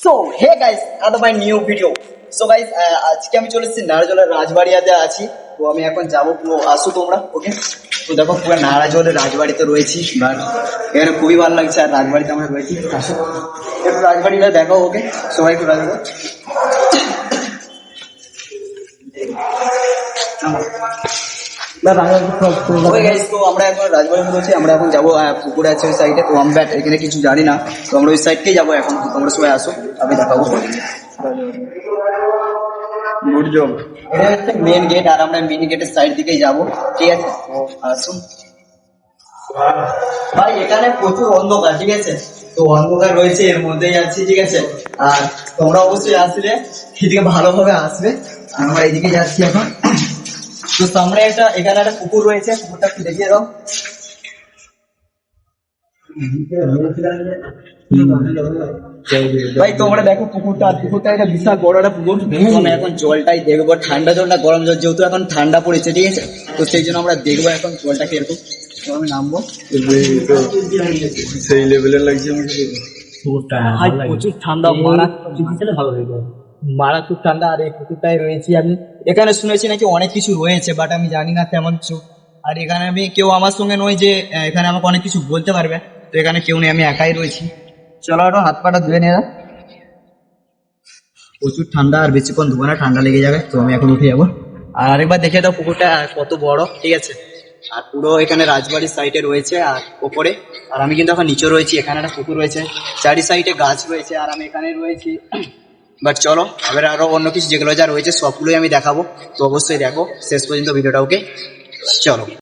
So hey guys other my new video. So guys আজকে আমি চলে এসেছি নারাজলের রাজবাড়িয়াতে আছি। তো আমি এখন যাবো, পুরো আসো তোমরা। ওকে, তো দেখো পুরো নারাজলের রাজবাড়িতে রয়েছি, বাট এখানে খুবই ভালো লাগছে। আর রাজবাড়িতে আমরা রয়েছি, আসো একটু রাজবাড়িটা দেখো। ওকে, সবাই একটু রাজবাড়ি তো আমরা এখন রাজবাড়ির মধ্যে আছি। আমরা এখন যাবো পুকুর আছে ওই সাইডে। তো আমরা এখানে কিছু জানি না, তো আমরা ওই সাইডকেই যাবো এখন। তো তোমরা সবাই আসো, আমি দেখাবো। এটা হচ্ছে মেন গেট, আর আমরা মেন গেটের সাইড দিকেই যাবো। ঠিক আছে, আসুন ভাই। এখানে প্রচুর অন্ধকার, ঠিক আছে, তো অন্ধকার রয়েছে, এর মধ্যেই আছি। ঠিক আছে, আর তোমরা অবশ্যই আসলে এদিকে ভালোভাবে আসবে। আমরা এইদিকে যাচ্ছি এখন। তো সামনে এখানে একটা পুকুর রয়েছে, পুকুরটা একটু দেখিয়ে দাও। ভাই তোমরা দেখো পুকুরটা, একটা বিশাল বড় একটা পুকুর। আমি এখন জলটাই দেখবো, ঠান্ডা জল না গরম জল, যেহেতু এখন ঠান্ডা পড়েছে। ঠিক আছে, তো সেই জন্য আমরা দেখবো এখন জলটা কিরকম। আমি নামবো, সেই লেভেলের লাগছে আমাকে। প্রচুর ঠান্ডা, মারাত্মক ঠান্ডা। আর এই পুকুরটাই রয়েছি আমি। এখানে শুনেছি নাকি অনেক কিছু রয়েছে, বাট আমি জানি না তেমন কিছু। আর এখানে আমি কেউ আমার সঙ্গে নয় যে এখানে আমাকে অনেক কিছু বলতে পারবে। তো এখানে কেউ নেই, আমি একাই রয়েছি। চলো একটু হাত পাটা ধুয়ে নিয়ে। প্রচুর ঠান্ডা, আর বেশিক্ষণ ধুবো না, ঠান্ডা লেগে যাবে। তো আমি এখন উঠে যাবো। আর আরেকবার দেখে দাও পুকুরটা কত বড়। ঠিক আছে, আর পুরো এখানে রাজবাড়ির সাইডে রয়েছে আর ওপরে। আর আমি কিন্তু এখন নিচে রয়েছি। এখানে একটা পুকুর রয়েছে, চারি সাইডে গাছ রয়েছে, আর আমি এখানে রয়েছি। বাট চলো এবার আরো অন্য কিছু যেগুলো যা রয়েছে সবগুলোই আমি দেখাবো। তো অবশ্যই দেখো শেষ পর্যন্ত ভিডিওটা। ওকে, চলো।